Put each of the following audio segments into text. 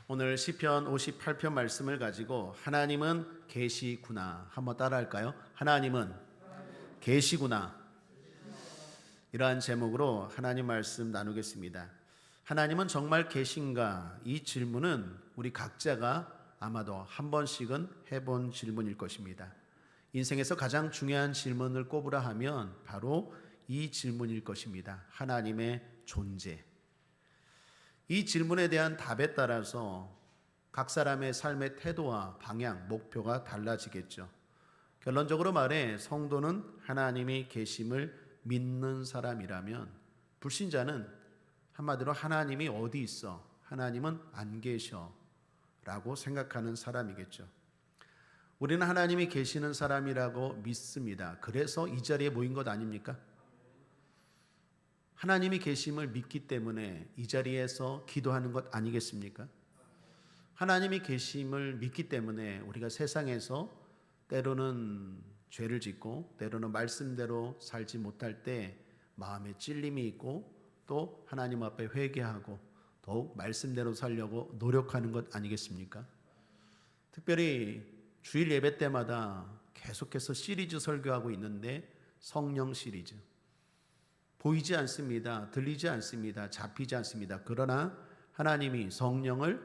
오늘 시편 58편 말씀을 가지고 하나님은 계시구나 한번 따라할까요? 하나님은 계시구나, 이러한 제목으로 하나님 말씀 나누겠습니다. 하나님은 정말 계신가? 이 질문은 우리 각자가 아마도 한 번씩은 해본 질문일 것입니다. 인생에서 가장 중요한 질문을 꼽으라 하면 바로 이 질문일 것입니다. 하나님의 존재. 이 질문에 대한 답에 따라서 각 사람의 삶의 태도와 방향, 목표가 달라지겠죠. 결론적으로 말해 성도는 하나님이 계심을 믿는 사람이라면, 불신자는 한마디로 하나님이 어디 있어? 하나님은 안 계셔 라고 생각하는 사람이겠죠. 우리는 하나님이 계시는 사람이라고 믿습니다. 그래서 이 자리에 모인 것 아닙니까? 하나님이 계심을 믿기 때문에 이 자리에서 기도하는 것 아니겠습니까? 하나님이 계심을 믿기 때문에 우리가 세상에서 때로는 죄를 짓고 때로는 말씀대로 살지 못할 때 마음에 찔림이 있고 또 하나님 앞에 회개하고 더욱 말씀대로 살려고 노력하는 것 아니겠습니까? 특별히 주일 예배 때마다 계속해서 시리즈 설교하고 있는데, 성령 시리즈. 보이지 않습니다. 들리지 않습니다. 잡히지 않습니다. 그러나 하나님이 성령을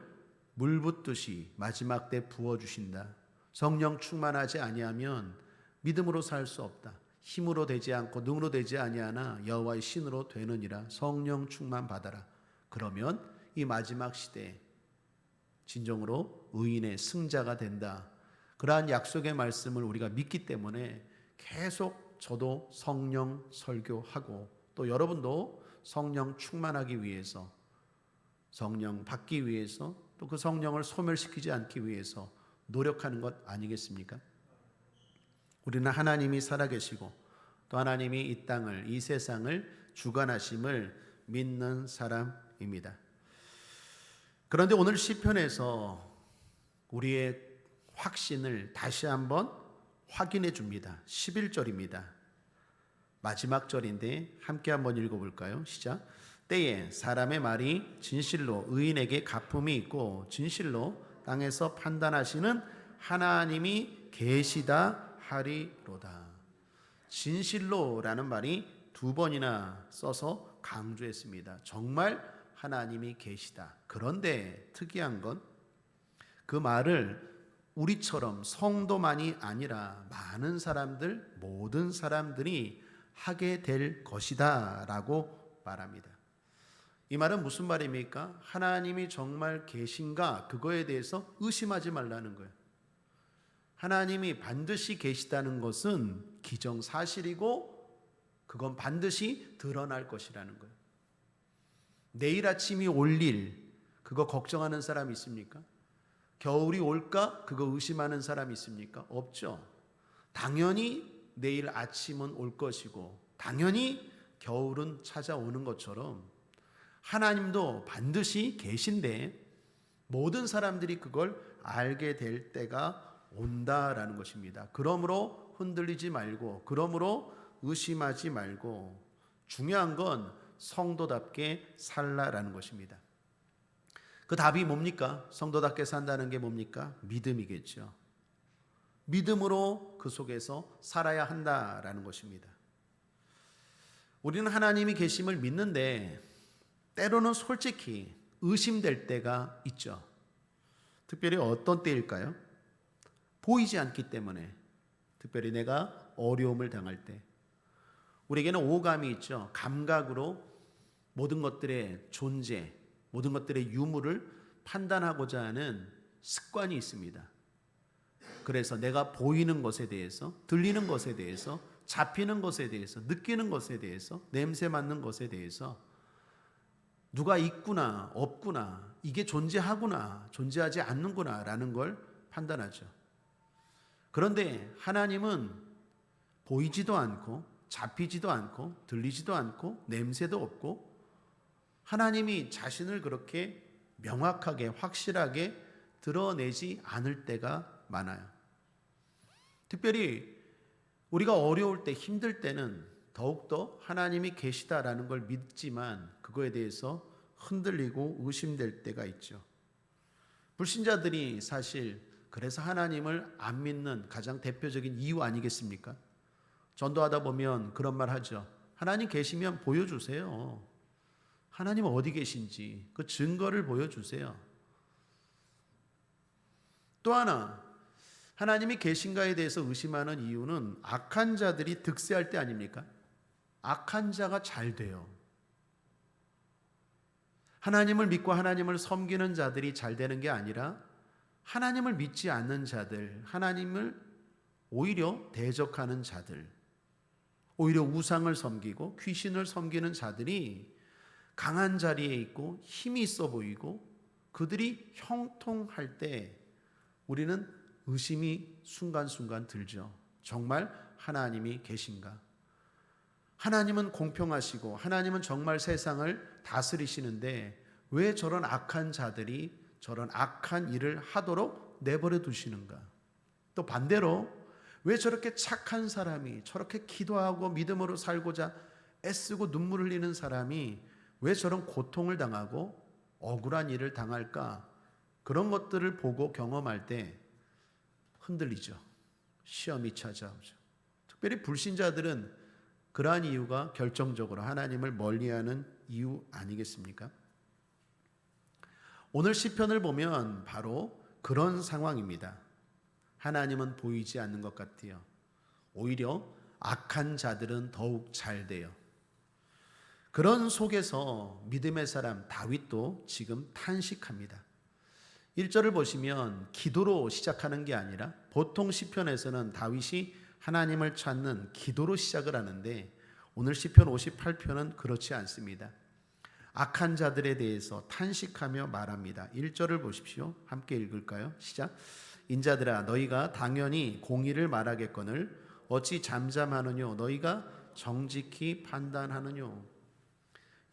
물 붓듯이 마지막 때 부어주신다. 성령 충만하지 아니하면 믿음으로 살 수 없다. 힘으로 되지 않고 능으로 되지 아니하나 여호와의 신으로 되느니라. 성령 충만 받아라. 그러면 이 마지막 시대에 진정으로 의인의 승자가 된다. 그러한 약속의 말씀을 우리가 믿기 때문에 계속 저도 성령 설교하고, 또 여러분도 성령 충만하기 위해서, 성령 받기 위해서, 또 그 성령을 소멸시키지 않기 위해서 노력하는 것 아니겠습니까? 우리는 하나님이 살아계시고 또 하나님이 이 땅을, 이 세상을 주관하심을 믿는 사람입니다. 그런데 오늘 시편에서 우리의 확신을 다시 한번 확인해 줍니다. 11절입니다. 마지막 절인데 함께 한번 읽어볼까요? 시작. 때에 사람의 말이 진실로 의인에게 가품이 있고 진실로 땅에서 판단하시는 하나님이 계시다 하리로다. 진실로라는 말이 두 번이나 써서 강조했습니다. 정말 하나님이 계시다. 그런데 특이한 건 그 말을 우리처럼 성도만이 아니라 많은 사람들, 모든 사람들이 하게 될 것이다 라고 말합니다. 이 말은 무슨 말입니까? 하나님이 정말 계신가? 그거에 대해서 의심하지 말라는 거예요. 하나님이 반드시 계시다는 것은 기정사실이고 그건 반드시 드러날 것이라는 거예요. 내일 아침이 올 일, 그거 걱정하는 사람 있습니까? 겨울이 올까? 그거 의심하는 사람 있습니까? 없죠. 당연히 내일 아침은 올 것이고 당연히 겨울은 찾아오는 것처럼 하나님도 반드시 계신데 모든 사람들이 그걸 알게 될 때가 온다라는 것입니다. 그러므로 흔들리지 말고, 그러므로 의심하지 말고, 중요한 건 성도답게 살라라는 것입니다. 그 답이 뭡니까? 성도답게 산다는 게 뭡니까? 믿음이겠죠. 믿음으로 그 속에서 살아야 한다라는 것입니다. 우리는 하나님이 계심을 믿는데 때로는 솔직히 의심될 때가 있죠. 특별히 어떤 때일까요? 보이지 않기 때문에, 특별히 내가 어려움을 당할 때. 우리에게는 오감이 있죠. 감각으로 모든 것들의 존재, 모든 것들의 유무를 판단하고자 하는 습관이 있습니다. 그래서 내가 보이는 것에 대해서, 들리는 것에 대해서, 잡히는 것에 대해서, 느끼는 것에 대해서, 냄새 맡는 것에 대해서 누가 있구나, 없구나, 이게 존재하구나, 존재하지 않는구나 라는 걸 판단하죠. 그런데 하나님은 보이지도 않고 잡히지도 않고 들리지도 않고 냄새도 없고, 하나님이 자신을 그렇게 명확하게 확실하게 드러내지 않을 때가 많아요. 특별히 우리가 어려울 때, 힘들 때는 더욱더 하나님이 계시다라는 걸 믿지만 그거에 대해서 흔들리고 의심될 때가 있죠. 불신자들이 사실 그래서 하나님을 안 믿는 가장 대표적인 이유 아니겠습니까? 전도하다 보면 그런 말 하죠. 하나님 계시면 보여주세요. 하나님 어디 계신지 그 증거를 보여주세요. 또 하나, 하나님이 계신가에 대해서 의심하는 이유는 악한 자들이 득세할 때 아닙니까? 악한 자가 잘 돼요. 하나님을 믿고 하나님을 섬기는 자들이 잘 되는 게 아니라 하나님을 믿지 않는 자들, 하나님을 오히려 대적하는 자들, 오히려 우상을 섬기고 귀신을 섬기는 자들이 강한 자리에 있고 힘이 있어 보이고 그들이 형통할 때 우리는 의심이 순간순간 들죠. 정말 하나님이 계신가? 하나님은 공평하시고 하나님은 정말 세상을 다스리시는데 왜 저런 악한 자들이 저런 악한 일을 하도록 내버려 두시는가? 또 반대로 왜 저렇게 착한 사람이 저렇게 기도하고 믿음으로 살고자 애쓰고 눈물 흘리는 사람이 왜 저런 고통을 당하고 억울한 일을 당할까? 그런 것들을 보고 경험할 때 흔들리죠. 시험이 찾아오죠. 특별히 불신자들은 그러한 이유가 결정적으로 하나님을 멀리하는 이유 아니겠습니까? 오늘 시편을 보면 바로 그런 상황입니다. 하나님은 보이지 않는 것 같아요. 오히려 악한 자들은 더욱 잘 돼요. 그런 속에서 믿음의 사람 다윗도 지금 탄식합니다. 1절을 보시면 기도로 시작하는 게 아니라 보통 시편에서는 다윗이 하나님을 찾는 기도로 시작을 하는데 오늘 시편 58편은 그렇지 않습니다. 악한 자들에 대해서 탄식하며 말합니다. 1절을 보십시오. 함께 읽을까요? 시작. 인자들아 너희가 당연히 공의를 말하겠거늘 어찌 잠잠하느뇨 너희가 정직히 판단하느뇨.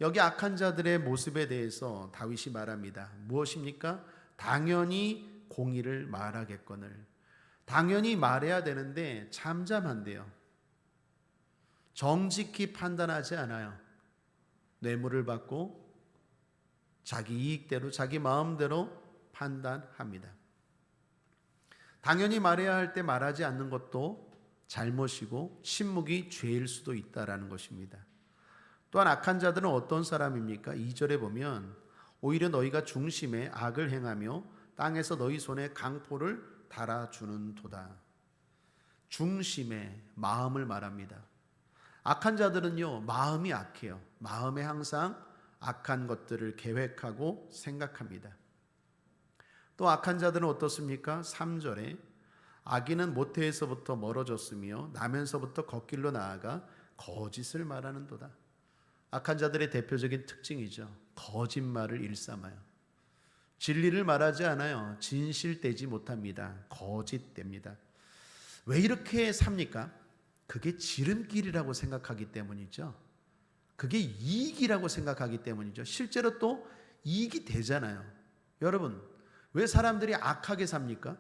여기 악한 자들의 모습에 대해서 다윗이 말합니다. 무엇입니까? 당연히 공의를 말하겠거늘. 당연히 말해야 되는데 잠잠한데요. 정직히 판단하지 않아요. 뇌물을 받고 자기 이익대로 자기 마음대로 판단합니다. 당연히 말해야 할 때 말하지 않는 것도 잘못이고 침묵이 죄일 수도 있다라는 것입니다. 또한 악한 자들은 어떤 사람입니까? 2절에 보면 오히려 너희가 중심에 악을 행하며 땅에서 너희 손에 강포를 달아주는 도다. 중심에 마음을 말합니다. 악한 자들은요 마음이 악해요. 마음에 항상 악한 것들을 계획하고 생각합니다. 또 악한 자들은 어떻습니까? 3절에 악인은 모태에서부터 멀어졌으며 나면서부터 겉길로 나아가 거짓을 말하는도다. 악한 자들의 대표적인 특징이죠. 거짓말을 일삼아요. 진리를 말하지 않아요. 진실되지 못합니다. 거짓됩니다. 왜 이렇게 삽니까? 그게 지름길이라고 생각하기 때문이죠. 그게 이익이라고 생각하기 때문이죠. 실제로 또 이익이 되잖아요. 여러분, 왜 사람들이 악하게 삽니까?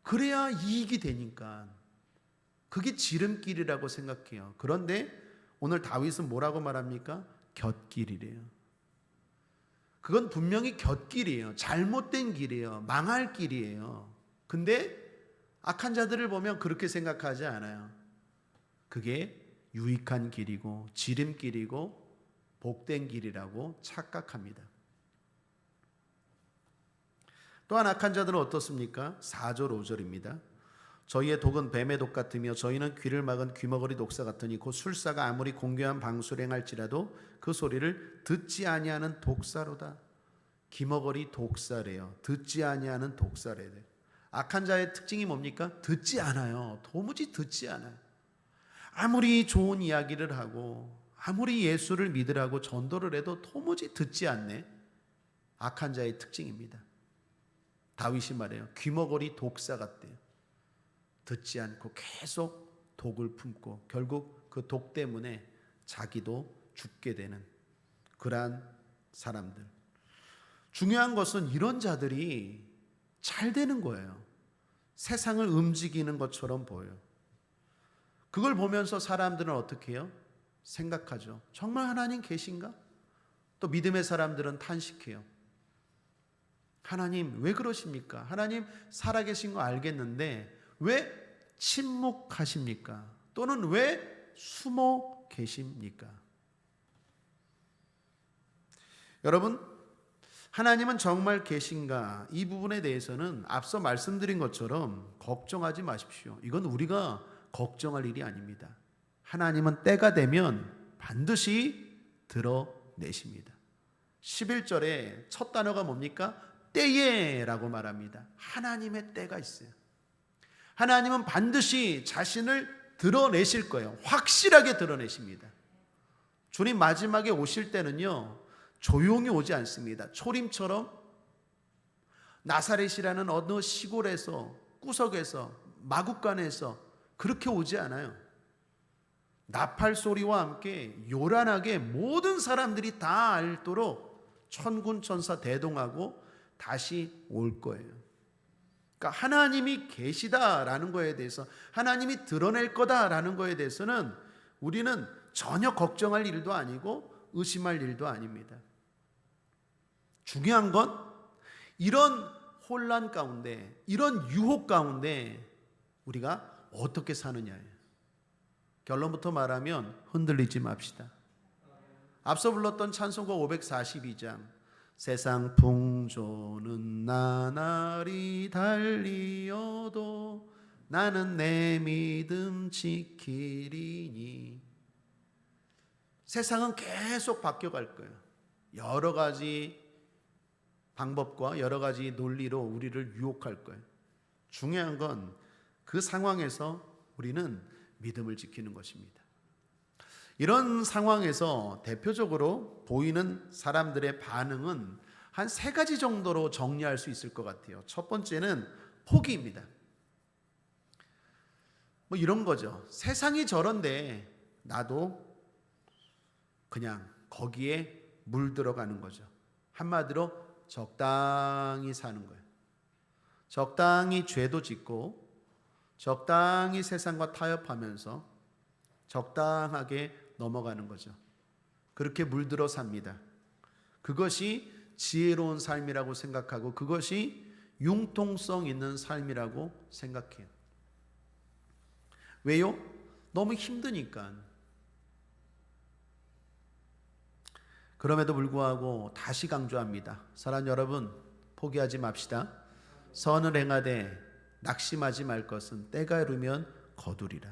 그래야 이익이 되니까. 그게 지름길이라고 생각해요. 그런데 오늘 다윗은 뭐라고 말합니까? 곁길이래요. 그건 분명히 곁길이에요. 잘못된 길이에요. 망할 길이에요. 근데 악한 자들을 보면 그렇게 생각하지 않아요. 그게 유익한 길이고 지름길이고 복된 길이라고 착각합니다. 또한 악한 자들은 어떻습니까? 4절 5절입니다. 저희의 독은 뱀의 독 같으며 저희는 귀를 막은 귀머거리 독사 같으니 곧 술사가 아무리 공교한 방수를 행할지라도 그 소리를 듣지 아니하는 독사로다. 귀머거리 독사래요. 듣지 아니하는 독사래요. 악한 자의 특징이 뭡니까? 듣지 않아요. 도무지 듣지 않아요. 아무리 좋은 이야기를 하고 아무리 예수를 믿으라고 전도를 해도 도무지 듣지 않네. 악한 자의 특징입니다. 다윗이 말해요. 귀머거리 독사 같대요. 듣지 않고 계속 독을 품고 결국 그 독 때문에 자기도 죽게 되는 그러한 사람들. 중요한 것은 이런 자들이 잘 되는 거예요. 세상을 움직이는 것처럼 보여요. 그걸 보면서 사람들은 어떻게 해요? 생각하죠. 정말 하나님 계신가? 또 믿음의 사람들은 탄식해요. 하나님 왜 그러십니까? 하나님 살아계신 거 알겠는데 왜 침묵하십니까? 또는 왜 숨어 계십니까? 여러분, 하나님은 정말 계신가? 이 부분에 대해서는 앞서 말씀드린 것처럼 걱정하지 마십시오. 이건 우리가 걱정할 일이 아닙니다. 하나님은 때가 되면 반드시 드러내십니다. 11절에 첫 단어가 뭡니까? 때에라고 말합니다. 하나님의 때가 있어요. 하나님은 반드시 자신을 드러내실 거예요. 확실하게 드러내십니다. 주님 마지막에 오실 때는요, 조용히 오지 않습니다. 초림처럼 나사렛이라는 어느 시골에서, 구석에서, 마구간에서 그렇게 오지 않아요. 나팔 소리와 함께 요란하게 모든 사람들이 다 알도록 천군 천사 대동하고 다시 올 거예요. 그러니까 하나님이 계시다라는 거에 대해서, 하나님이 드러낼 거다라는 거에 대해서는 우리는 전혀 걱정할 일도 아니고 의심할 일도 아닙니다. 중요한 건 이런 혼란 가운데, 이런 유혹 가운데 우리가 어떻게 사느냐예요. 결론부터 말하면 흔들리지 맙시다. 앞서 불렀던 찬송가 542장, 세상 풍조는 나날이 달리어도 나는 내 믿음 지키리니. 세상은 계속 바뀌어갈 거예요. 여러 가지 방법과 여러 가지 논리로 우리를 유혹할 거예요. 중요한 건 그 상황에서 우리는 믿음을 지키는 것입니다. 이런 상황에서 대표적으로 보이는 사람들의 반응은 한 세 가지 정도로 정리할 수 있을 것 같아요. 첫 번째는 포기입니다. 뭐 이런 거죠. 세상이 저런데 나도 그냥 거기에 물들어가는 거죠. 한마디로 적당히 사는 거예요. 적당히 죄도 짓고 적당히 세상과 타협하면서 적당하게 넘어가는 거죠. 그렇게 물들어 삽니다. 그것이 지혜로운 삶이라고 생각하고 그것이 융통성 있는 삶이라고 생각해요. 왜요? 너무 힘드니까. 그럼에도 불구하고 다시 강조합니다. 사랑하는 여러분, 포기하지 맙시다. 선을 행하되 낙심하지 말 것은 때가 이르면 거두리라.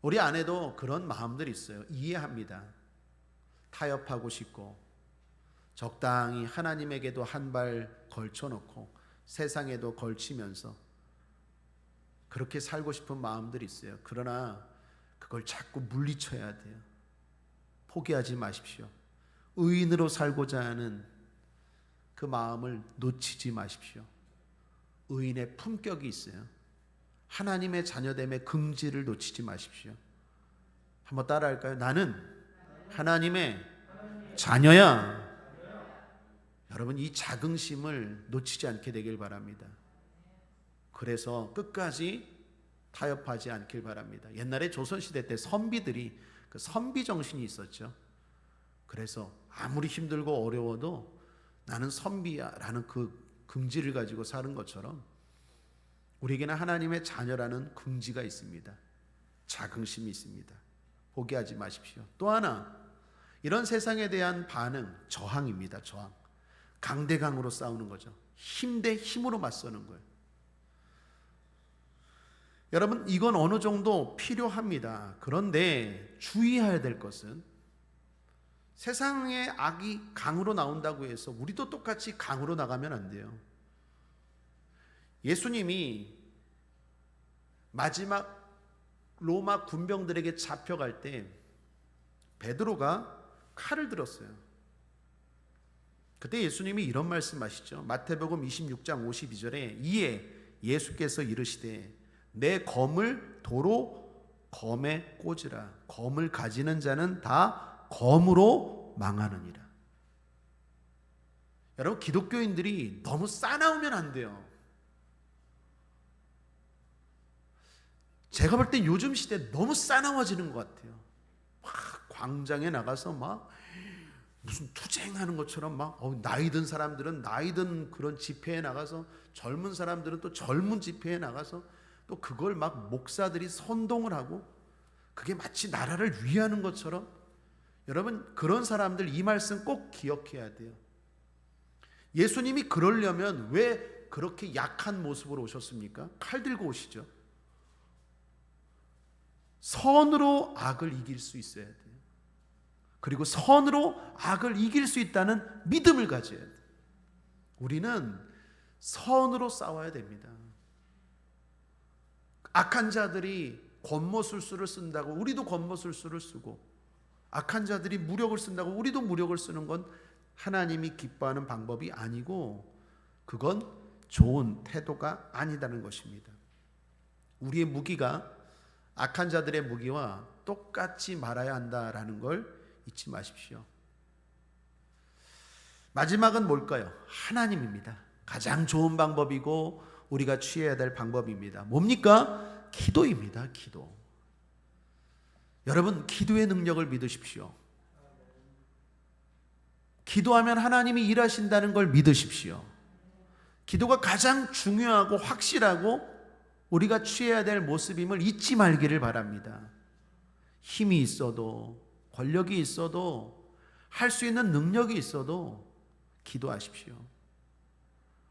우리 안에도 그런 마음들이 있어요. 이해합니다. 타협하고 싶고 적당히 하나님에게도 한 발 걸쳐놓고 세상에도 걸치면서 그렇게 살고 싶은 마음들이 있어요. 그러나 그걸 자꾸 물리쳐야 돼요. 포기하지 마십시오. 의인으로 살고자 하는 그 마음을 놓치지 마십시오. 의인의 품격이 있어요. 하나님의 자녀됨의 긍지를 놓치지 마십시오. 한번 따라할까요? 나는 하나님의 자녀야. 여러분, 이 자긍심을 놓치지 않게 되길 바랍니다. 그래서 끝까지 타협하지 않길 바랍니다. 옛날에 조선시대 때 선비들이 그 선비 정신이 있었죠. 그래서 아무리 힘들고 어려워도 나는 선비야 라는 그 긍지를 가지고 사는 것처럼 우리에게는 하나님의 자녀라는 긍지가 있습니다. 자긍심이 있습니다. 포기하지 마십시오. 또 하나, 이런 세상에 대한 반응, 저항입니다. 저항. 강대강으로 싸우는 거죠. 힘 대 힘으로 맞서는 거예요. 여러분, 이건 어느 정도 필요합니다. 그런데 주의해야 될 것은 세상의 악이 강으로 나온다고 해서 우리도 똑같이 강으로 나가면 안 돼요. 예수님이 마지막 로마 군병들에게 잡혀갈 때 베드로가 칼을 들었어요. 그때 예수님이 이런 말씀하시죠. 마태복음 26장 52절에 이에 예수께서 이르시되 내 검을 도로 검에 꽂으라. 검을 가지는 자는 다 검으로 망하느니라. 여러분, 기독교인들이 너무 싸나우면 안 돼요. 제가 볼 땐 요즘 시대 너무 싸나워지는 것 같아요. 막 광장에 나가서 막 무슨 투쟁하는 것처럼 막 나이 든 사람들은 나이 든 그런 집회에 나가서 젊은 사람들은 또 젊은 집회에 나가서 또 그걸 막 목사들이 선동을 하고 그게 마치 나라를 위하는 것처럼 여러분 그런 사람들 이 말씀 꼭 기억해야 돼요. 예수님이 그러려면 왜 그렇게 약한 모습으로 오셨습니까? 칼 들고 오시죠. 선으로 악을 이길 수 있어야 돼요. 그리고 선으로 악을 이길 수 있다는 믿음을 가져야 돼요. 우리는 선으로 싸워야 됩니다. 악한 자들이 권모술수를 쓴다고 우리도 권모술수를 쓰고, 악한 자들이 무력을 쓴다고 우리도 무력을 쓰는 건 하나님이 기뻐하는 방법이 아니고 그건 좋은 태도가 아니다는 것입니다. 우리의 무기가 악한 자들의 무기와 똑같이 말아야 한다라는 걸 잊지 마십시오. 마지막은 뭘까요? 하나님입니다. 가장 좋은 방법이고 우리가 취해야 될 방법입니다. 뭡니까? 기도입니다. 기도. 여러분, 기도의 능력을 믿으십시오. 기도하면 하나님이 일하신다는 걸 믿으십시오. 기도가 가장 중요하고 확실하고 우리가 취해야 될 모습임을 잊지 말기를 바랍니다. 힘이 있어도 권력이 있어도 할 수 있는 능력이 있어도 기도하십시오.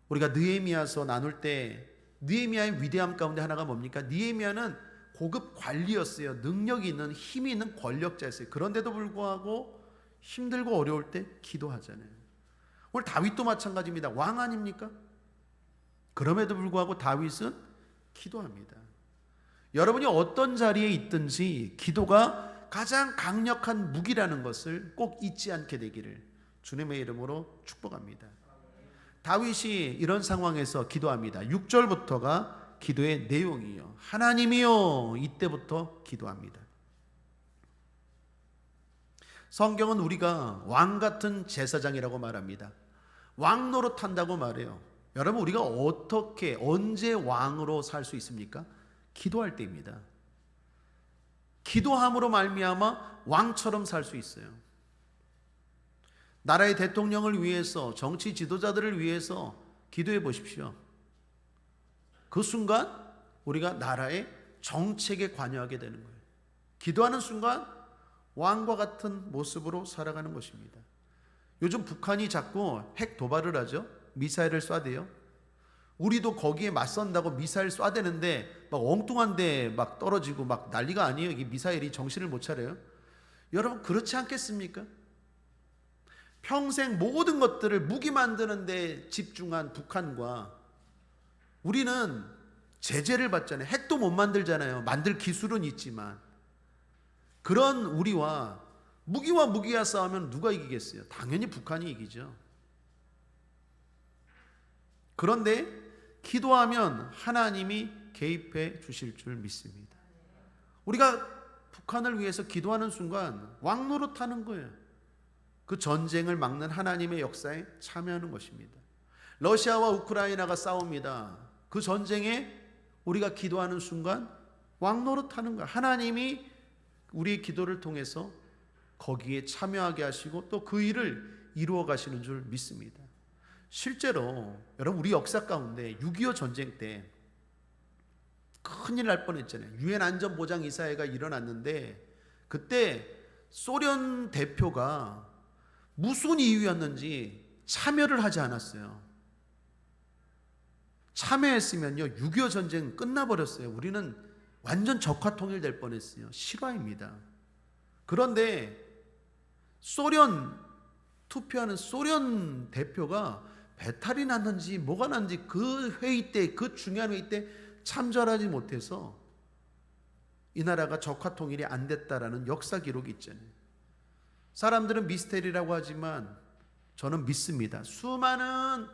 우리가 느헤미야서 나눌 때 느헤미야의 위대함 가운데 하나가 뭡니까? 느헤미야는 고급 관리였어요. 능력이 있는 힘이 있는 권력자였어요. 그런데도 불구하고 힘들고 어려울 때 기도하잖아요. 오늘 다윗도 마찬가지입니다. 왕 아닙니까? 그럼에도 불구하고 다윗은 기도합니다. 여러분이 어떤 자리에 있든지 기도가 가장 강력한 무기라는 것을 꼭 잊지 않게 되기를 주님의 이름으로 축복합니다. 다윗이 이런 상황에서 기도합니다. 6절부터가 기도의 내용이에요. 하나님이요, 이때부터 기도합니다. 성경은 우리가 왕 같은 제사장이라고 말합니다. 왕 노릇한다고 말해요. 여러분, 우리가 어떻게 언제 왕으로 살 수 있습니까? 기도할 때입니다. 기도함으로 말미암아 왕처럼 살 수 있어요. 나라의 대통령을 위해서, 정치 지도자들을 위해서 기도해 보십시오. 그 순간 우리가 나라의 정책에 관여하게 되는 거예요. 기도하는 순간 왕과 같은 모습으로 살아가는 것입니다. 요즘 북한이 자꾸 핵 도발을 하죠. 미사일을 쏴대요. 우리도 거기에 맞선다고 미사일 쏴대는데 막 엉뚱한 데 막 떨어지고 막 난리가 아니에요. 이 미사일이 정신을 못 차려요. 여러분, 그렇지 않겠습니까? 평생 모든 것들을 무기 만드는 데 집중한 북한과 우리는 제재를 받잖아요. 핵도 못 만들잖아요. 만들 기술은 있지만. 그런 우리와 무기와 싸우면 누가 이기겠어요? 당연히 북한이 이기죠. 그런데 기도하면 하나님이 개입해 주실 줄 믿습니다. 우리가 북한을 위해서 기도하는 순간 왕 노릇하는 거예요. 그 전쟁을 막는 하나님의 역사에 참여하는 것입니다. 러시아와 우크라이나가 싸웁니다. 그 전쟁에 우리가 기도하는 순간 왕 노릇하는 거예요. 하나님이 우리의 기도를 통해서 거기에 참여하게 하시고 또 그 일을 이루어 가시는 줄 믿습니다. 실제로 여러분, 우리 역사 가운데 6.25 전쟁 때 큰일 날 뻔했잖아요. 유엔 안전보장 이사회가 일어났는데 그때 소련 대표가 무슨 이유였는지 참여를 하지 않았어요. 참여했으면요 6.25 전쟁 끝나버렸어요. 우리는 완전 적화 통일될 뻔했어요. 실화입니다. 그런데 투표하는 소련 대표가 배탈이 났는지 뭐가 났는지 그 회의 때, 그 중요한 회의 때 참전하지 못해서 이 나라가 적화 통일이 안 됐다라는 역사 기록이 있잖아요. 사람들은 미스테리라고 하지만 저는 믿습니다. 수많은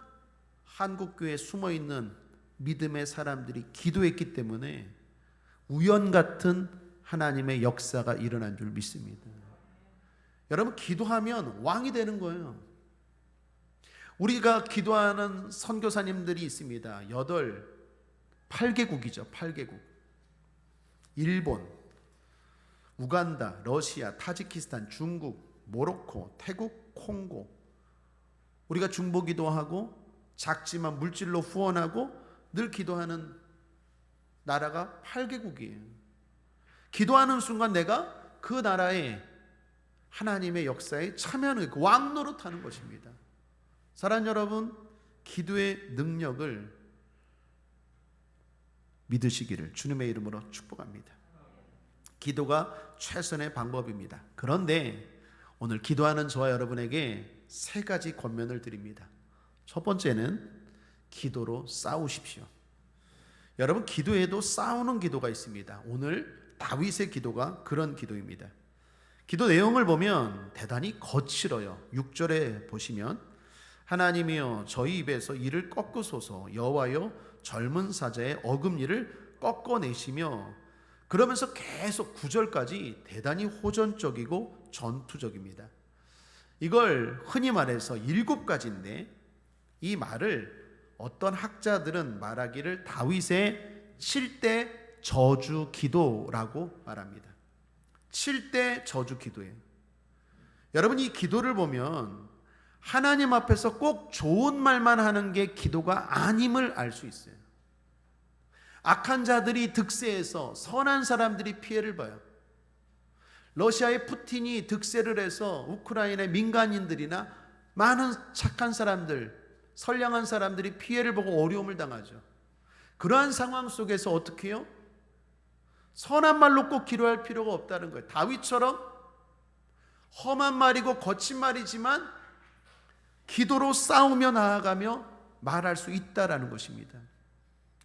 한국교회에 숨어있는 믿음의 사람들이 기도했기 때문에 우연 같은 하나님의 역사가 일어난 줄 믿습니다. 여러분, 기도하면 왕이 되는 거예요. 우리가 기도하는 선교사님들이 있습니다. 8개국이죠. 8개국. 일본, 우간다, 러시아, 타지키스탄, 중국, 모로코, 태국, 콩고, 우리가 중보기도 하고 작지만 물질로 후원하고 늘 기도하는 나라가 8개국이에요. 기도하는 순간 내가 그 나라에 하나님의 역사에 참여하는, 왕 노릇하는 것입니다. 사랑하는 여러분, 기도의 능력을 믿으시기를 주님의 이름으로 축복합니다. 기도가 최선의 방법입니다. 그런데 오늘 기도하는 저와 여러분에게 3가지 권면을 드립니다. 첫 번째는 기도로 싸우십시오. 여러분, 기도에도 싸우는 기도가 있습니다. 오늘 다윗의 기도가 그런 기도입니다. 기도 내용을 보면 대단히 거칠어요. 6절에 보시면 하나님이여 저희 입에서 이를 꺾으소서, 여호와여 젊은 사자의 어금니를 꺾어내시며, 그러면서 계속 9절까지 대단히 호전적이고 전투적입니다. 이걸 흔히 말해서 7가지인데 이 말을 어떤 학자들은 말하기를 다윗의 7대 저주 기도라고 말합니다. 7대 저주 기도예요. 여러분, 이 기도를 보면 하나님 앞에서 꼭 좋은 말만 하는 게 기도가 아님을 알 수 있어요. 악한 자들이 득세해서 선한 사람들이 피해를 봐요. 러시아의 푸틴이 득세를 해서 우크라이나의 민간인들이나 많은 착한 사람들, 선량한 사람들이 피해를 보고 어려움을 당하죠. 그러한 상황 속에서 어떻게 해요? 선한 말로 꼭 기도할 필요가 없다는 거예요. 다윗처럼 험한 말이고 거친 말이지만 기도로 싸우며 나아가며 말할 수 있다라는 것입니다.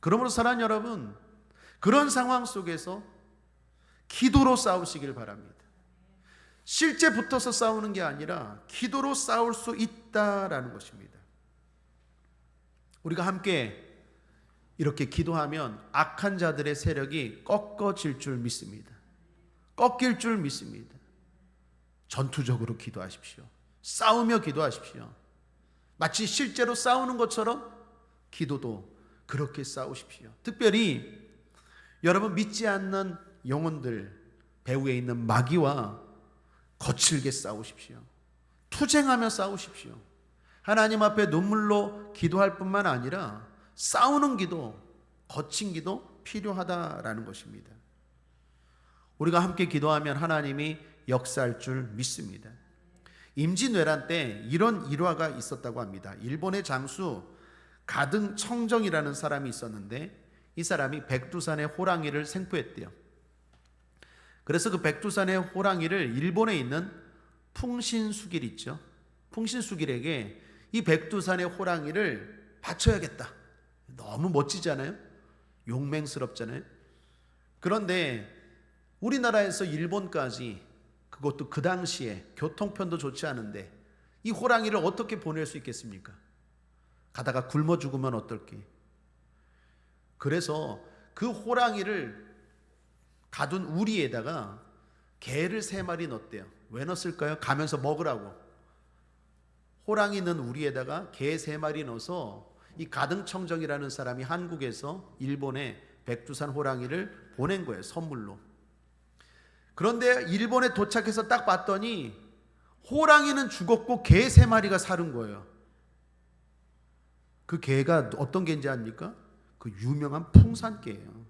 그러므로 사랑하는 여러분, 그런 상황 속에서 기도로 싸우시길 바랍니다. 실제 붙어서 싸우는 게 아니라 기도로 싸울 수 있다라는 것입니다. 우리가 함께 이렇게 기도하면 악한 자들의 세력이 꺾어질 줄 믿습니다. 꺾일 줄 믿습니다. 전투적으로 기도하십시오. 싸우며 기도하십시오. 마치 실제로 싸우는 것처럼 기도도 그렇게 싸우십시오. 특별히 여러분 믿지 않는 영혼들, 배후에 있는 마귀와 거칠게 싸우십시오. 투쟁하며 싸우십시오. 하나님 앞에 눈물로 기도할 뿐만 아니라 싸우는 기도, 거친 기도 필요하다라는 것입니다. 우리가 함께 기도하면 하나님이 역사할 줄 믿습니다. 임진왜란 때 이런 일화가 있었다고 합니다. 일본의 장수 가등청정이라는 사람이 있었는데 이 사람이 백두산의 호랑이를 생포했대요. 그래서 그 백두산의 호랑이를 일본에 있는 풍신수길 있죠. 풍신수길에게 이 백두산의 호랑이를 바쳐야겠다. 너무 멋지잖아요. 용맹스럽잖아요. 그런데 우리나라에서 일본까지, 그것도 그 당시에 교통편도 좋지 않은데 이 호랑이를 어떻게 보낼 수 있겠습니까? 가다가 굶어 죽으면 어떨게. 그래서 그 호랑이를 가둔 우리에다가 개를 3마리 넣었대요. 왜 넣었을까요? 가면서 먹으라고. 호랑이 넣은 우리에다가 개 3마리 넣어서 이 가등청정이라는 사람이 한국에서 일본에 백두산 호랑이를 보낸 거예요. 선물로. 그런데 일본에 도착해서 딱 봤더니 호랑이는 죽었고 개 3마리가 살은 거예요. 그 개가 어떤 개인지 압니까? 그 유명한 풍산개예요.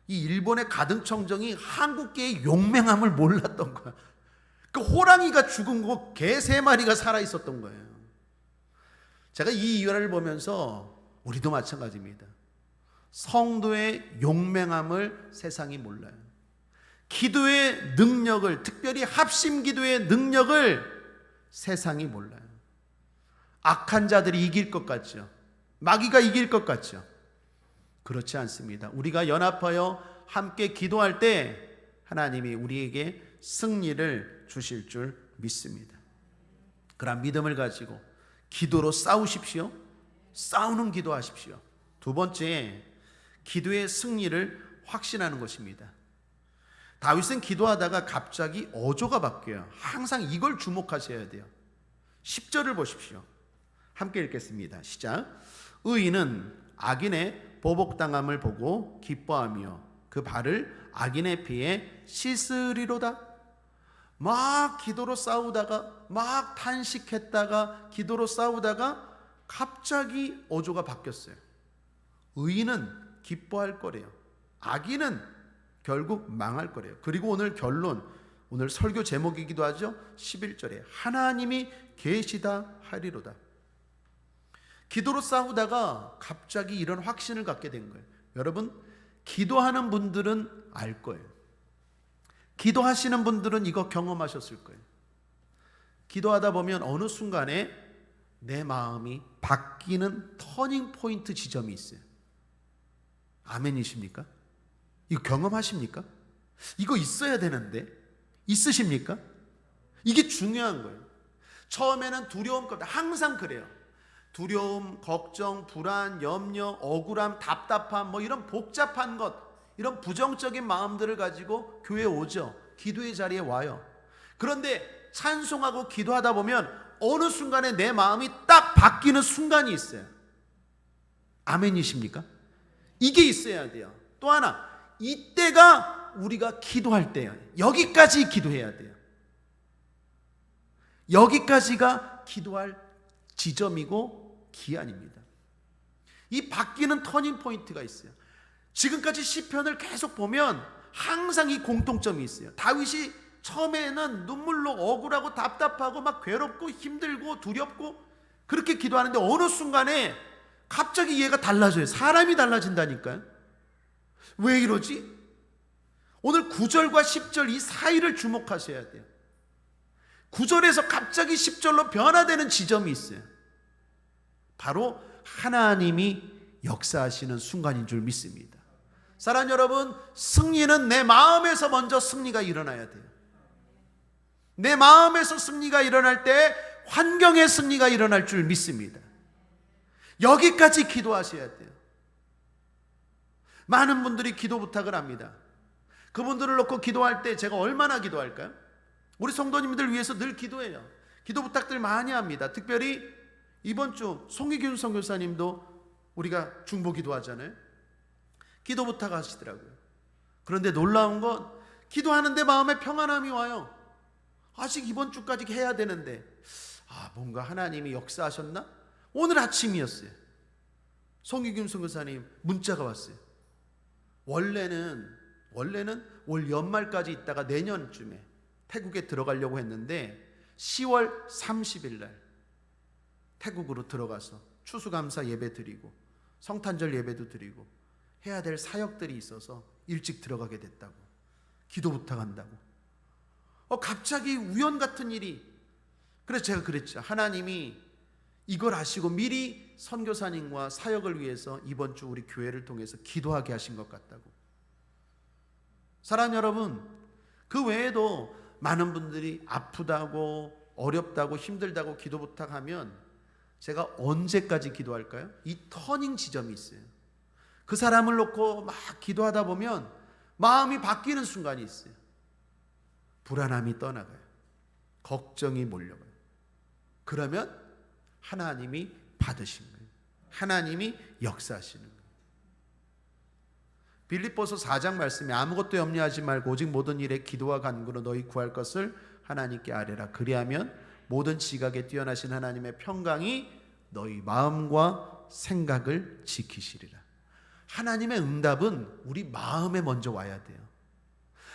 이 일본의 가등청정이 한국개의 용맹함을 몰랐던 거야. 그 호랑이가 죽은 거 개 3마리가 살아 있었던 거예요. 제가 이 일화를 보면서 우리도 마찬가지입니다. 성도의 용맹함을 세상이 몰라요. 기도의 능력을, 특별히 합심 기도의 능력을 세상이 몰라요. 악한 자들이 이길 것 같죠. 마귀가 이길 것 같죠. 그렇지 않습니다. 우리가 연합하여 함께 기도할 때 하나님이 우리에게 승리를 주실 줄 믿습니다. 그런 믿음을 가지고 기도로 싸우십시오. 싸우는 기도하십시오. 두 번째, 기도의 승리를 확신하는 것입니다. 다윗은 기도하다가 갑자기 어조가 바뀌어요. 항상 이걸 주목하셔야 돼요. 10절을 보십시오. 함께 읽겠습니다. 시작. 의인은 악인의 보복당함을 보고 기뻐하며 그 발을 악인의 피에 씻으리로다. 막 기도로 싸우다가, 막 탄식했다가, 기도로 싸우다가 갑자기 어조가 바뀌었어요. 의인은 기뻐할 거래요. 악인은 결국 망할 거래요. 그리고 오늘 결론, 오늘 설교 제목이기도 하죠. 11절에 하나님이 계시다 하리로다. 기도로 싸우다가 갑자기 이런 확신을 갖게 된 거예요. 여러분, 기도하는 분들은 알 거예요. 기도하시는 분들은 이거 경험하셨을 거예요. 기도하다 보면 어느 순간에 내 마음이 바뀌는 터닝 포인트 지점이 있어요. 아멘이십니까? 이거 경험하십니까? 이거 있어야 되는데 있으십니까? 이게 중요한 거예요. 처음에는 두려움, 항상 그래요. 두려움, 걱정, 불안, 염려, 억울함, 답답함, 이런 복잡한 것, 이런 부정적인 마음들을 가지고 교회에 오죠. 기도의 자리에 와요. 그런데 찬송하고 기도하다 보면 어느 순간에 내 마음이 딱 바뀌는 순간이 있어요. 아멘이십니까? 이게 있어야 돼요. 또 하나, 이때가 우리가 기도할 때예요. 여기까지 기도해야 돼요. 여기까지가 기도할 지점이고 기한입니다. 이 바뀌는 터닝 포인트가 있어요. 지금까지 시편을 계속 보면 항상 이 공통점이 있어요. 다윗이 처음에는 눈물로 억울하고 답답하고 막 괴롭고 힘들고 두렵고 그렇게 기도하는데 어느 순간에 갑자기 얘가 달라져요. 사람이 달라진다니까요. 왜 이러지? 오늘 9절과 10절 이 사이를 주목하셔야 돼요. 9절에서 갑자기 10절로 변화되는 지점이 있어요. 바로 하나님이 역사하시는 순간인 줄 믿습니다. 사랑하는 여러분, 승리는 내 마음에서 먼저 승리가 일어나야 돼요. 내 마음에서 승리가 일어날 때 환경의 승리가 일어날 줄 믿습니다. 여기까지 기도하셔야 돼요. 많은 분들이 기도 부탁을 합니다. 그분들을 놓고 기도할 때 제가 얼마나 기도할까요? 우리 성도님들 위해서 늘 기도해요. 기도 부탁들 많이 합니다. 특별히 이번 주 송희균 선교사님도 우리가 중보 기도하잖아요. 기도 부탁하시더라고요. 그런데 놀라운 건 기도하는데 마음에 평안함이 와요. 아직 이번 주까지 해야 되는데 뭔가 하나님이 역사하셨나? 오늘 아침이었어요. 송희균 선교사님 문자가 왔어요. 원래는 올 연말까지 있다가 내년쯤에 태국에 들어가려고 했는데 10월 30일 날 태국으로 들어가서 추수감사 예배 드리고 성탄절 예배도 드리고 해야 될 사역들이 있어서 일찍 들어가게 됐다고, 기도 부탁한다고. 갑자기 우연 같은 일이. 그래서 제가 그랬죠. 하나님이 이걸 아시고 미리 선교사님과 사역을 위해서 이번 주 우리 교회를 통해서 기도하게 하신 것 같다고. 사랑하는 여러분, 그 외에도 많은 분들이 아프다고 어렵다고 힘들다고 기도 부탁하면 제가 언제까지 기도할까요? 이 터닝 지점이 있어요. 그 사람을 놓고 막 기도하다 보면 마음이 바뀌는 순간이 있어요. 불안함이 떠나가요. 걱정이 몰려가요. 그러면 하나님이 받으신 거예요. 하나님이 역사하시는 거예요. 빌립보서 4장 말씀에 아무것도 염려하지 말고 오직 모든 일에 기도와 간구로 너희 구할 것을 하나님께 아뢰라. 그리하면 모든 지각에 뛰어나신 하나님의 평강이 너희 마음과 생각을 지키시리라. 하나님의 응답은 우리 마음에 먼저 와야 돼요.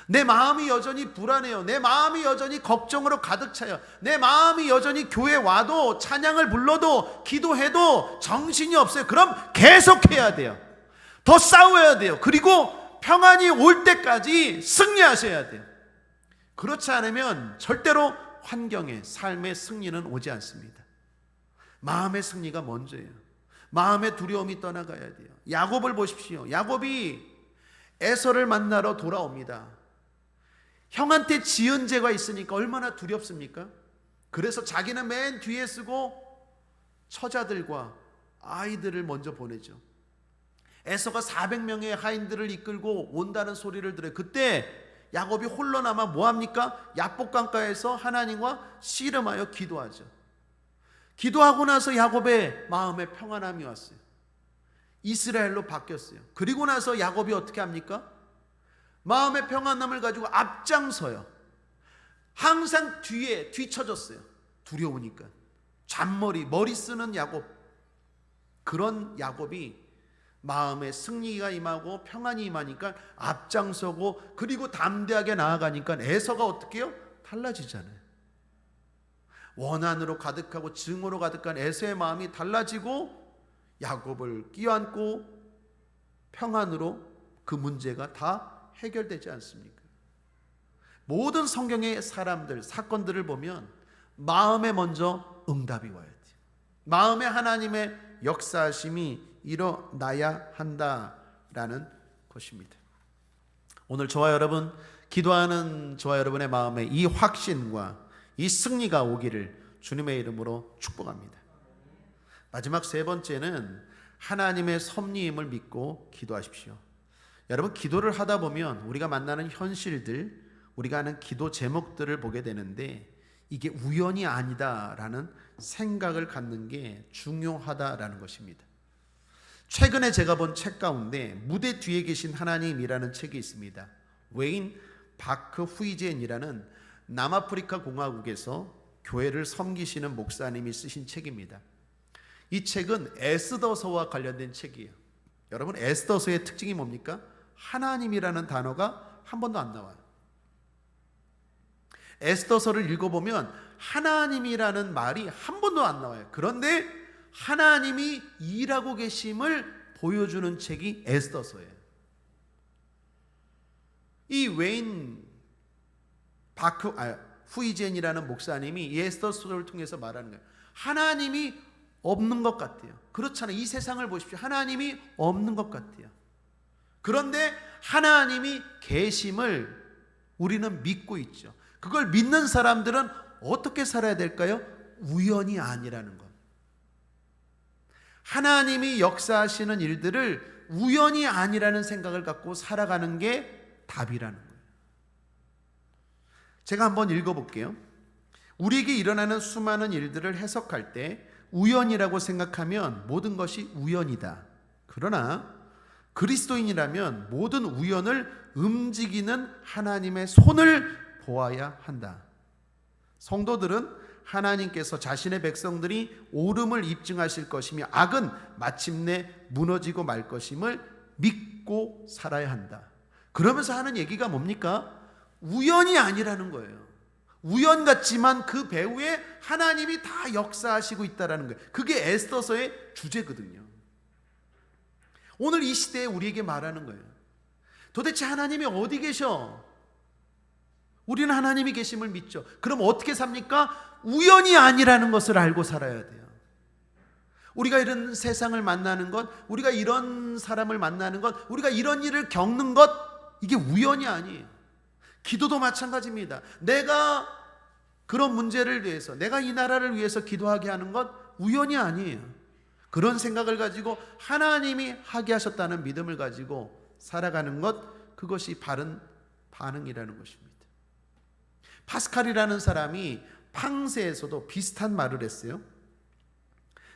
내 마음이 여전히 불안해요. 내 마음이 여전히 걱정으로 가득 차요. 내 마음이 여전히 교회 와도 찬양을 불러도 기도해도 정신이 없어요. 그럼 계속해야 돼요. 더 싸워야 돼요. 그리고 평안이 올 때까지 승리하셔야 돼요. 그렇지 않으면 절대로 환경의 삶의 승리는 오지 않습니다. 마음의 승리가 먼저예요. 마음의 두려움이 떠나가야 돼요. 야곱을 보십시오. 야곱이 에서를 만나러 돌아옵니다. 형한테 지은 죄가 있으니까 얼마나 두렵습니까? 그래서 자기는 맨 뒤에 쓰고 처자들과 아이들을 먼저 보내죠. 에서가 400명의 하인들을 이끌고 온다는 소리를 들어요. 그때 야곱이 홀로 남아 뭐합니까? 야복강가에서 하나님과 씨름하여 기도하죠. 기도하고 나서 야곱의 마음에 평안함이 왔어요. 이스라엘로 바뀌었어요. 그리고 나서 야곱이 어떻게 합니까? 마음의 평안함을 가지고 앞장서요. 항상 뒤에 뒤처졌어요. 두려우니까. 머리 쓰는 야곱. 그런 야곱이 마음에 승리가 임하고 평안이 임하니까 앞장서고, 그리고 담대하게 나아가니까 에서가 어떻게 해요? 달라지잖아요. 원한으로 가득하고 증오로 가득한 에서의 마음이 달라지고 야곱을 끼안고 평안으로 그 문제가 다 해결되지 않습니까? 모든 성경의 사람들, 사건들을 보면 마음에 먼저 응답이 와야 돼요. 마음에 하나님의 역사하심이 일어나야 한다라는 것입니다. 오늘 저와 여러분, 기도하는 저와 여러분의 마음에 이 확신과 이 승리가 오기를 주님의 이름으로 축복합니다. 마지막 세 번째는 하나님의 섭리임을 믿고 기도하십시오. 여러분, 기도를 하다 보면 우리가 만나는 현실들, 우리가 하는 기도 제목들을 보게 되는데 이게 우연이 아니다라는 생각을 갖는 게 중요하다라는 것입니다. 최근에 제가 본 책 가운데 무대 뒤에 계신 하나님이라는 책이 있습니다. 웨인 바크 후이젠이라는 남아프리카 공화국에서 교회를 섬기시는 목사님이 쓰신 책입니다. 이 책은 에스더서와 관련된 책이에요. 여러분, 에스더서의 특징이 뭡니까? 하나님이라는 단어가 한 번도 안 나와요. 에스더서를 읽어보면 하나님이라는 말이 한 번도 안 나와요. 그런데 하나님이 일하고 계심을 보여주는 책이 에스더서예요. 이 웨인 바크 후이젠이라는 목사님이 이 에스더서를 통해서 말하는 거예요. 하나님이 없는 것 같아요. 그렇잖아요. 이 세상을 보십시오. 하나님이 없는 것 같아요. 그런데 하나님이 계심을 우리는 믿고 있죠. 그걸 믿는 사람들은 어떻게 살아야 될까요? 우연이 아니라는 것. 하나님이 역사하시는 일들을 우연이 아니라는 생각을 갖고 살아가는 게 답이라는 거예요. 제가 한번 읽어볼게요. 우리에게 일어나는 수많은 일들을 해석할 때 우연이라고 생각하면 모든 것이 우연이다. 그러나 그리스도인이라면 모든 우연을 움직이는 하나님의 손을 보아야 한다. 성도들은 하나님께서 자신의 백성들이 옳음을 입증하실 것이며 악은 마침내 무너지고 말 것임을 믿고 살아야 한다. 그러면서 하는 얘기가 뭡니까? 우연이 아니라는 거예요. 우연 같지만 그 배후에 하나님이 다 역사하시고 있다는 거예요. 그게 에스더서의 주제거든요. 오늘 이 시대에 우리에게 말하는 거예요. 도대체 하나님이 어디 계셔? 우리는 하나님이 계심을 믿죠. 그럼 어떻게 삽니까? 우연이 아니라는 것을 알고 살아야 돼요. 우리가 이런 세상을 만나는 것, 우리가 이런 사람을 만나는 것, 우리가 이런 일을 겪는 것, 이게 우연이 아니에요. 기도도 마찬가지입니다. 내가 그런 문제를 위해서, 내가 이 나라를 위해서 기도하게 하는 것 우연이 아니에요. 그런 생각을 가지고 하나님이 하게 하셨다는 믿음을 가지고 살아가는 것, 그것이 바른 반응이라는 것입니다. 파스칼이라는 사람이 팡세에서도 비슷한 말을 했어요.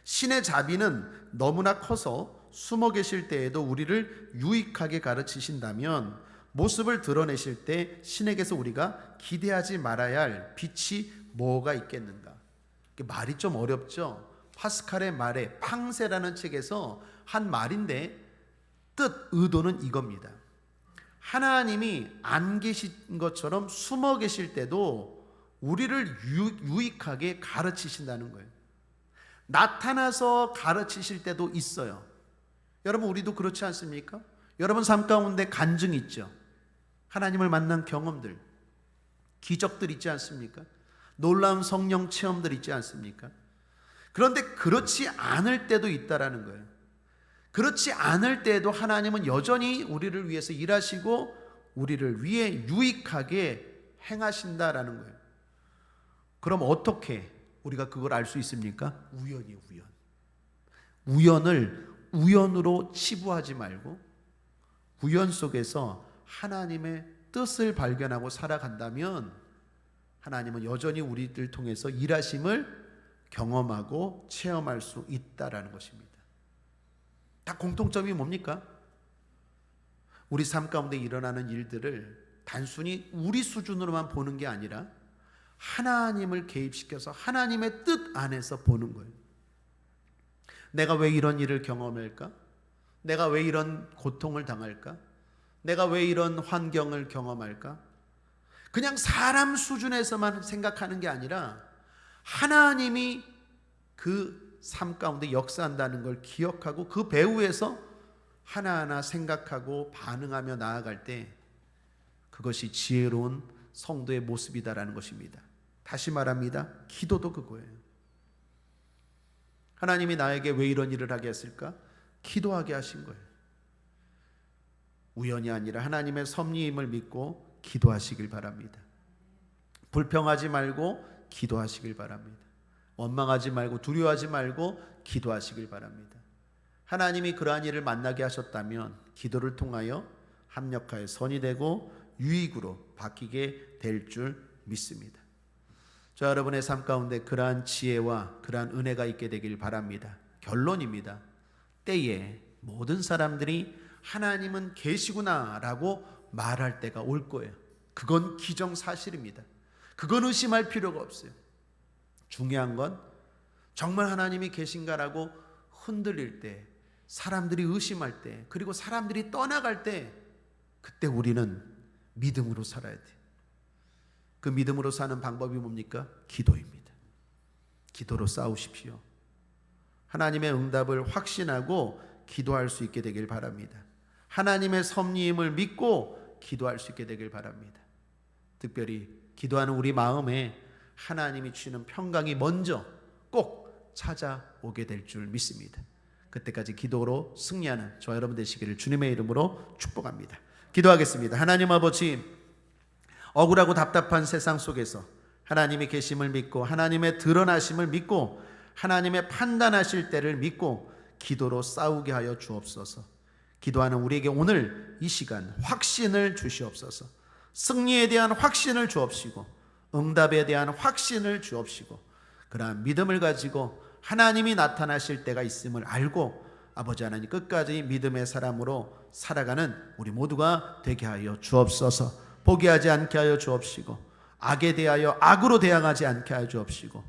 신의 자비는 너무나 커서 숨어 계실 때에도 우리를 유익하게 가르치신다면 모습을 드러내실 때 신에게서 우리가 기대하지 말아야 할 빛이 뭐가 있겠는가? 말이 좀 어렵죠. 파스칼의 말에 팡세라는 책에서 한 말인데 의도는 이겁니다. 하나님이 안 계신 것처럼 숨어 계실 때도 우리를 유익하게 가르치신다는 거예요. 나타나서 가르치실 때도 있어요. 여러분, 우리도 그렇지 않습니까? 여러분 삶 가운데 간증 있죠. 하나님을 만난 경험들, 기적들 있지 않습니까? 놀라운 성령 체험들 있지 않습니까? 그런데 그렇지 않을 때도 있다라는 거예요. 그렇지 않을 때에도 하나님은 여전히 우리를 위해서 일하시고 우리를 위해 유익하게 행하신다라는 거예요. 그럼 어떻게 우리가 그걸 알 수 있습니까? 우연이에요, 우연. 우연을 우연으로 치부하지 말고 우연 속에서 하나님의 뜻을 발견하고 살아간다면 하나님은 여전히 우리들 통해서 일하심을 경험하고 체험할 수 있다라는 것입니다. 다 공통점이 뭡니까? 우리 삶 가운데 일어나는 일들을 단순히 우리 수준으로만 보는 게 아니라 하나님을 개입시켜서 하나님의 뜻 안에서 보는 거예요. 내가 왜 이런 일을 경험할까? 내가 왜 이런 고통을 당할까? 내가 왜 이런 환경을 경험할까? 그냥 사람 수준에서만 생각하는 게 아니라 하나님이 그 삶 가운데 역사한다는 걸 기억하고 그 배후에서 하나하나 생각하고 반응하며 나아갈 때 그것이 지혜로운 성도의 모습이다라는 것입니다. 다시 말합니다. 기도도 그거예요. 하나님이 나에게 왜 이런 일을 하게 했을까? 기도하게 하신 거예요. 우연이 아니라 하나님의 섭리임을 믿고 기도하시길 바랍니다. 불평하지 말고 기도하시길 바랍니다. 원망하지 말고 두려워하지 말고 기도하시길 바랍니다. 하나님이 그러한 일을 만나게 하셨다면 기도를 통하여 합력하여 선이 되고 유익으로 바뀌게 될 줄 믿습니다. 저 여러분의 삶 가운데 그러한 지혜와 그러한 은혜가 있게 되길 바랍니다. 결론입니다. 때에 모든 사람들이 하나님은 계시구나 라고 말할 때가 올 거예요. 그건 기정사실입니다. 그건 의심할 필요가 없어요. 중요한 건 정말 하나님이 계신가라고 흔들릴 때, 사람들이 의심할 때, 그리고 사람들이 떠나갈 때, 그때 우리는 믿음으로 살아야 돼요. 그 믿음으로 사는 방법이 뭡니까? 기도입니다. 기도로 싸우십시오. 하나님의 응답을 확신하고 기도할 수 있게 되길 바랍니다. 하나님의 섭리임을 믿고 기도할 수 있게 되길 바랍니다. 특별히 기도하는 우리 마음에 하나님이 주시는 평강이 먼저 꼭 찾아오게 될 줄 믿습니다. 그때까지 기도로 승리하는 저와 여러분 되시기를 주님의 이름으로 축복합니다. 기도하겠습니다. 하나님 아버지, 억울하고 답답한 세상 속에서 하나님이 계심을 믿고 하나님의 드러나심을 믿고 하나님의 판단하실 때를 믿고 기도로 싸우게 하여 주옵소서. 기도하는 우리에게 오늘 이 시간 확신을 주시옵소서. 승리에 대한 확신을 주옵시고 응답에 대한 확신을 주옵시고 그러한 믿음을 가지고 하나님이 나타나실 때가 있음을 알고 아버지 하나님 끝까지 믿음의 사람으로 살아가는 우리 모두가 되게 하여 주옵소서. 포기하지 않게 하여 주옵시고 악에 대하여 악으로 대항하지 않게 하여 주옵시고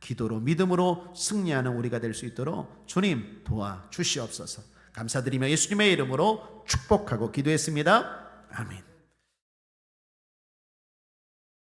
기도로 믿음으로 승리하는 우리가 될 수 있도록 주님 도와주시옵소서. 감사드리며 예수님의 이름으로 축복하고 기도했습니다. 아멘.